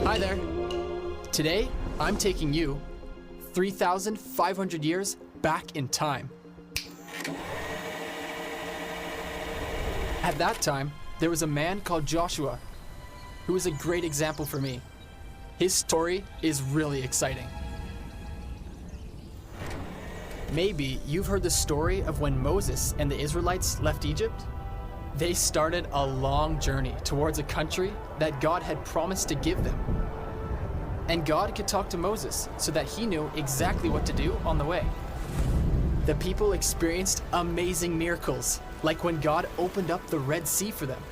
Hi there. Today, I'm taking you 3,500 years back in time. At that time, there was a man called Joshua who was a great example for me. His story is really exciting. Maybe you've heard the story of when Moses and the Israelites left Egypt. They started a long journey towards a country that God had promised to give them. And God could talk to Moses so that he knew exactly what to do on the way. The people experienced amazing miracles, like when God opened up the Red Sea for them.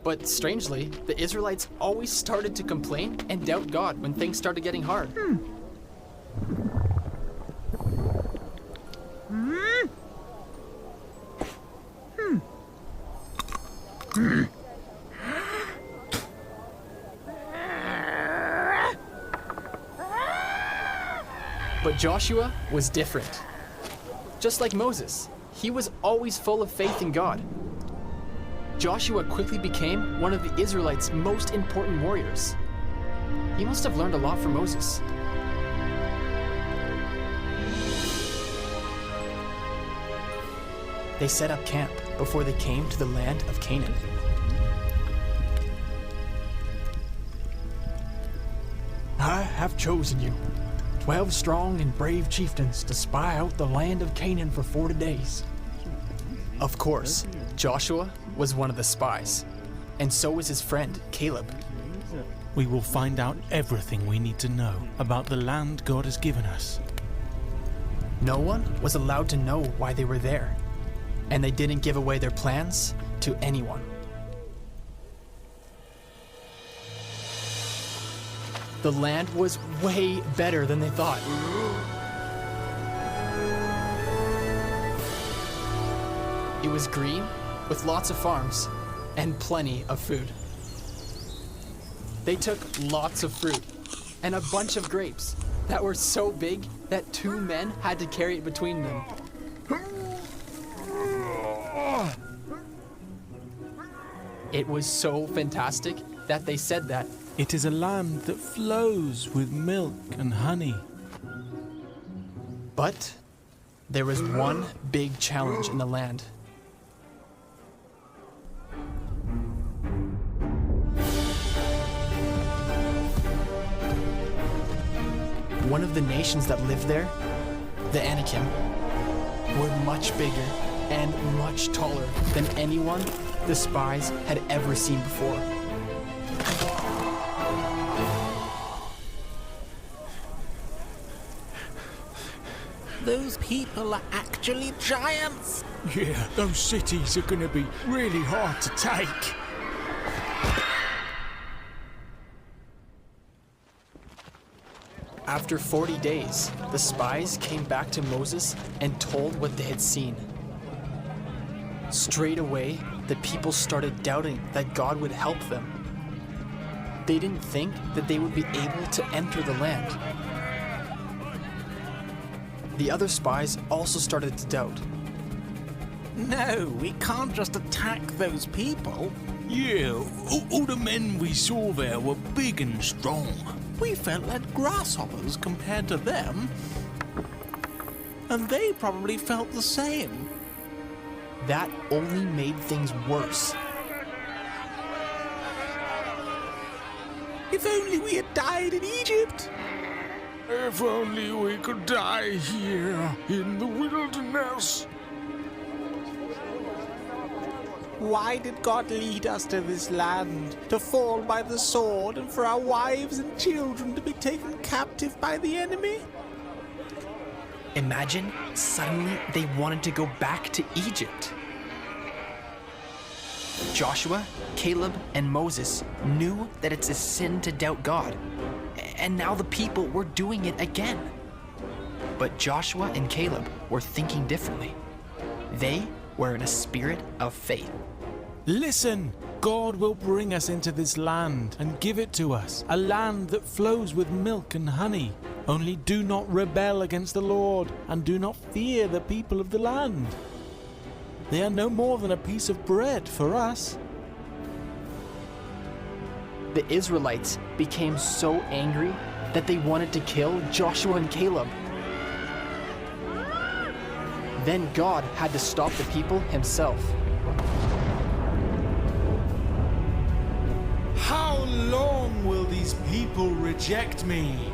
But strangely, the Israelites always started to complain and doubt God when things started getting hard. But Joshua was different. Just like Moses, he was always full of faith in God. Joshua quickly became one of the Israelites' most important warriors. He must have learned a lot from Moses. They set up camp before they came to the land of Canaan. I have chosen you, 12 strong and brave chieftains, to spy out the land of Canaan for 40 days. Of course, Joshua was one of the spies, and so was his friend, Caleb. We will find out everything we need to know about the land God has given us. No one was allowed to know why they were there, and they didn't give away their plans to anyone. The land was way better than they thought. It was green, with lots of farms, and plenty of food. They took lots of fruit, and a bunch of grapes that were so big that 2 men had to carry it between them. It was so fantastic that they said that It is a land that flows with milk and honey. But there was one big challenge in the land. One of the nations that lived there, the Anakim, were much bigger and much taller than anyone the spies had ever seen before. Those people are actually giants. Yeah, those cities are gonna be really hard to take. After 40 days, the spies came back to Moses and told what they had seen. Straight away, the people started doubting that God would help them. They didn't think that they would be able to enter the land. The other spies also started to doubt. No, we can't just attack those people. Yeah, all the men we saw there were big and strong. We felt like grasshoppers compared to them. And they probably felt the same. That only made things worse. If only we had died in Egypt. If only we could die here in the wilderness. Why did God lead us to this land? To fall by the sword and for our wives and children to be taken captive by the enemy? Imagine suddenly they wanted to go back to Egypt. Joshua, Caleb, and Moses knew that it's a sin to doubt God, and now the people were doing it again. But Joshua and Caleb were thinking differently. They were in a spirit of faith. Listen, God will bring us into this land and give it to us, a land that flows with milk and honey. Only do not rebel against the Lord, and do not fear the people of the land. They are no more than a piece of bread for us." The Israelites became so angry that they wanted to kill Joshua and Caleb. Then God had to stop the people himself. How long will these people reject me?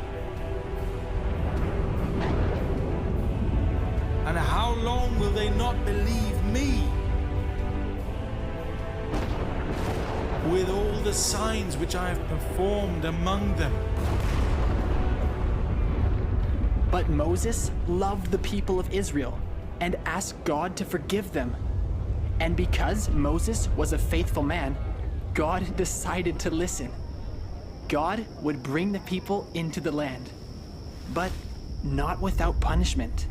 And how long will they not believe me? With all the signs which I have performed among them. But Moses loved the people of Israel and asked God to forgive them. And because Moses was a faithful man, God decided to listen. God would bring the people into the land, but not without punishment.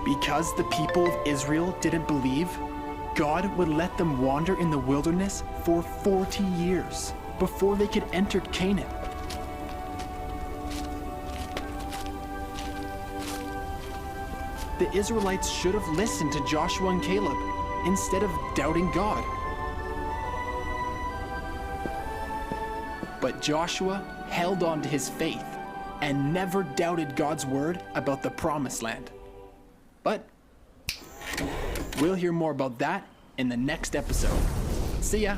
Because the people of Israel didn't believe, God would let them wander in the wilderness for 40 years before they could enter Canaan. The Israelites should have listened to Joshua and Caleb instead of doubting God. But Joshua held on to his faith and never doubted God's word about the promised land. But we'll hear more about that in the next episode. See ya!